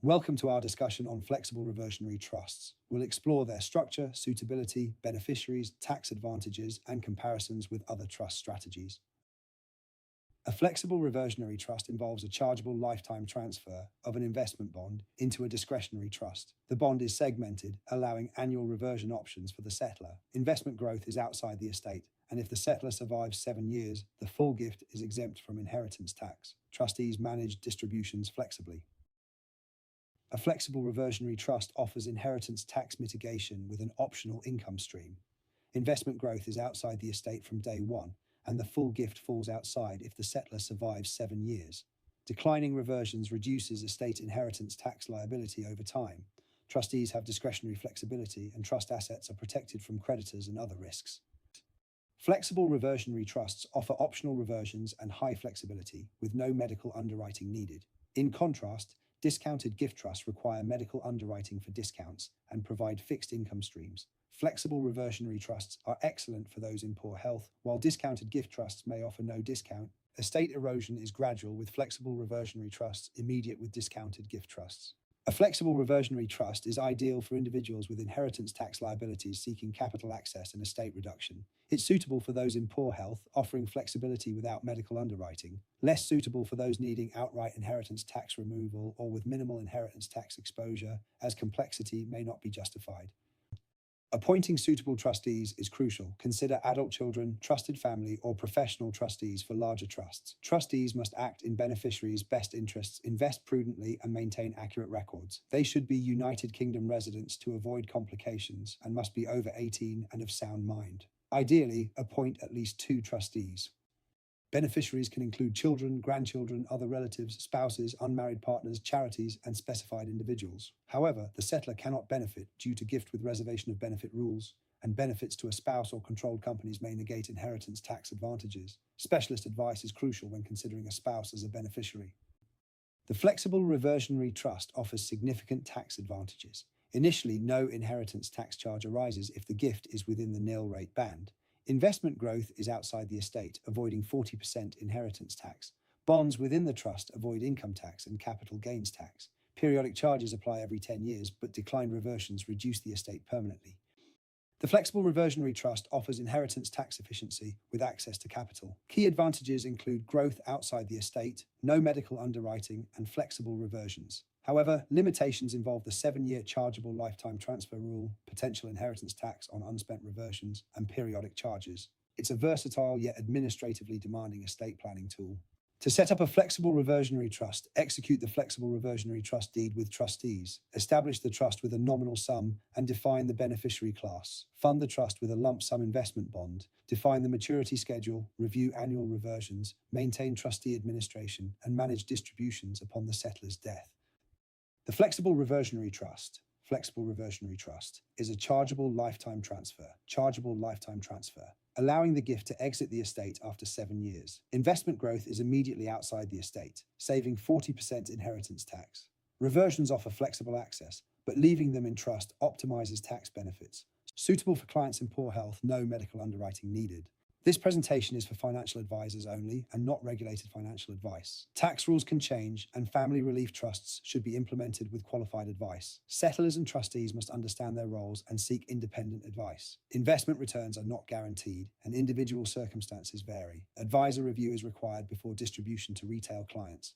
Welcome to our discussion on flexible reversionary trusts. We'll explore their structure, suitability, beneficiaries, tax advantages, and comparisons with other trust strategies. A flexible reversionary trust involves a chargeable lifetime transfer of an investment bond into a discretionary trust. The bond is segmented, allowing annual reversion options for the settler. Investment growth is outside the estate, and if the settler survives 7 years, the full gift is exempt from inheritance tax. Trustees manage distributions flexibly. A flexible reversionary trust offers inheritance tax mitigation with an optional income stream. Investment growth is outside the estate from day one, and the full gift falls outside if the settler survives 7 years. Declining reversions reduces estate inheritance tax liability over time. Trustees have discretionary flexibility, and trust assets are protected from creditors and other risks. Flexible reversionary trusts offer optional reversions and high flexibility, with no medical underwriting needed. In contrast, discounted gift trusts require medical underwriting for discounts and provide fixed income streams. Flexible reversionary trusts are excellent for those in poor health, while discounted gift trusts may offer no discount. Estate erosion is gradual with flexible reversionary trusts, immediate with discounted gift trusts. A flexible reversionary trust is ideal for individuals with inheritance tax liabilities seeking capital access and estate reduction. It's suitable for those in poor health, offering flexibility without medical underwriting. Less suitable for those needing outright inheritance tax removal or with minimal inheritance tax exposure, as complexity may not be justified. Appointing suitable trustees is crucial. Consider adult children, trusted family, or professional trustees for larger trusts. Trustees must act in beneficiaries' best interests, invest prudently, and maintain accurate records. They should be United Kingdom residents to avoid complications and must be over 18 and of sound mind. Ideally, appoint at least 2 trustees. Beneficiaries can include children, grandchildren, other relatives, spouses, unmarried partners, charities, and specified individuals. However, the settler cannot benefit due to gift with reservation of benefit rules, and benefits to a spouse or controlled companies may negate inheritance tax advantages. Specialist advice is crucial when considering a spouse as a beneficiary. The flexible reversionary trust offers significant tax advantages. Initially, no inheritance tax charge arises if the gift is within the nil rate band. Investment growth is outside the estate, avoiding 40% inheritance tax. Bonds within the trust avoid income tax and capital gains tax. Periodic charges apply every 10 years, but declined reversions reduce the estate permanently. The flexible reversionary trust offers inheritance tax efficiency with access to capital. Key advantages include growth outside the estate, no medical underwriting, and flexible reversions. However, limitations involve the 7-year chargeable lifetime transfer rule, potential inheritance tax on unspent reversions, and periodic charges. It's a versatile yet administratively demanding estate planning tool. To set up a flexible reversionary trust, execute the flexible reversionary trust deed with trustees. Establish the trust with a nominal sum and define the beneficiary class. Fund the trust with a lump sum investment bond. Define the maturity schedule, review annual reversions, maintain trustee administration, and manage distributions upon the settler's death. The flexible reversionary trust is a chargeable lifetime transfer, allowing the gift to exit the estate after 7 years. Investment growth is immediately outside the estate, saving 40% inheritance tax. Reversions offer flexible access, but leaving them in trust optimizes tax benefits. Suitable for clients in poor health, no medical underwriting needed. This presentation is for financial advisors only and not regulated financial advice. Tax rules can change, and family relief trusts should be implemented with qualified advice. Settlers and trustees must understand their roles and seek independent advice. Investment returns are not guaranteed, and individual circumstances vary. Advisor review is required before distribution to retail clients.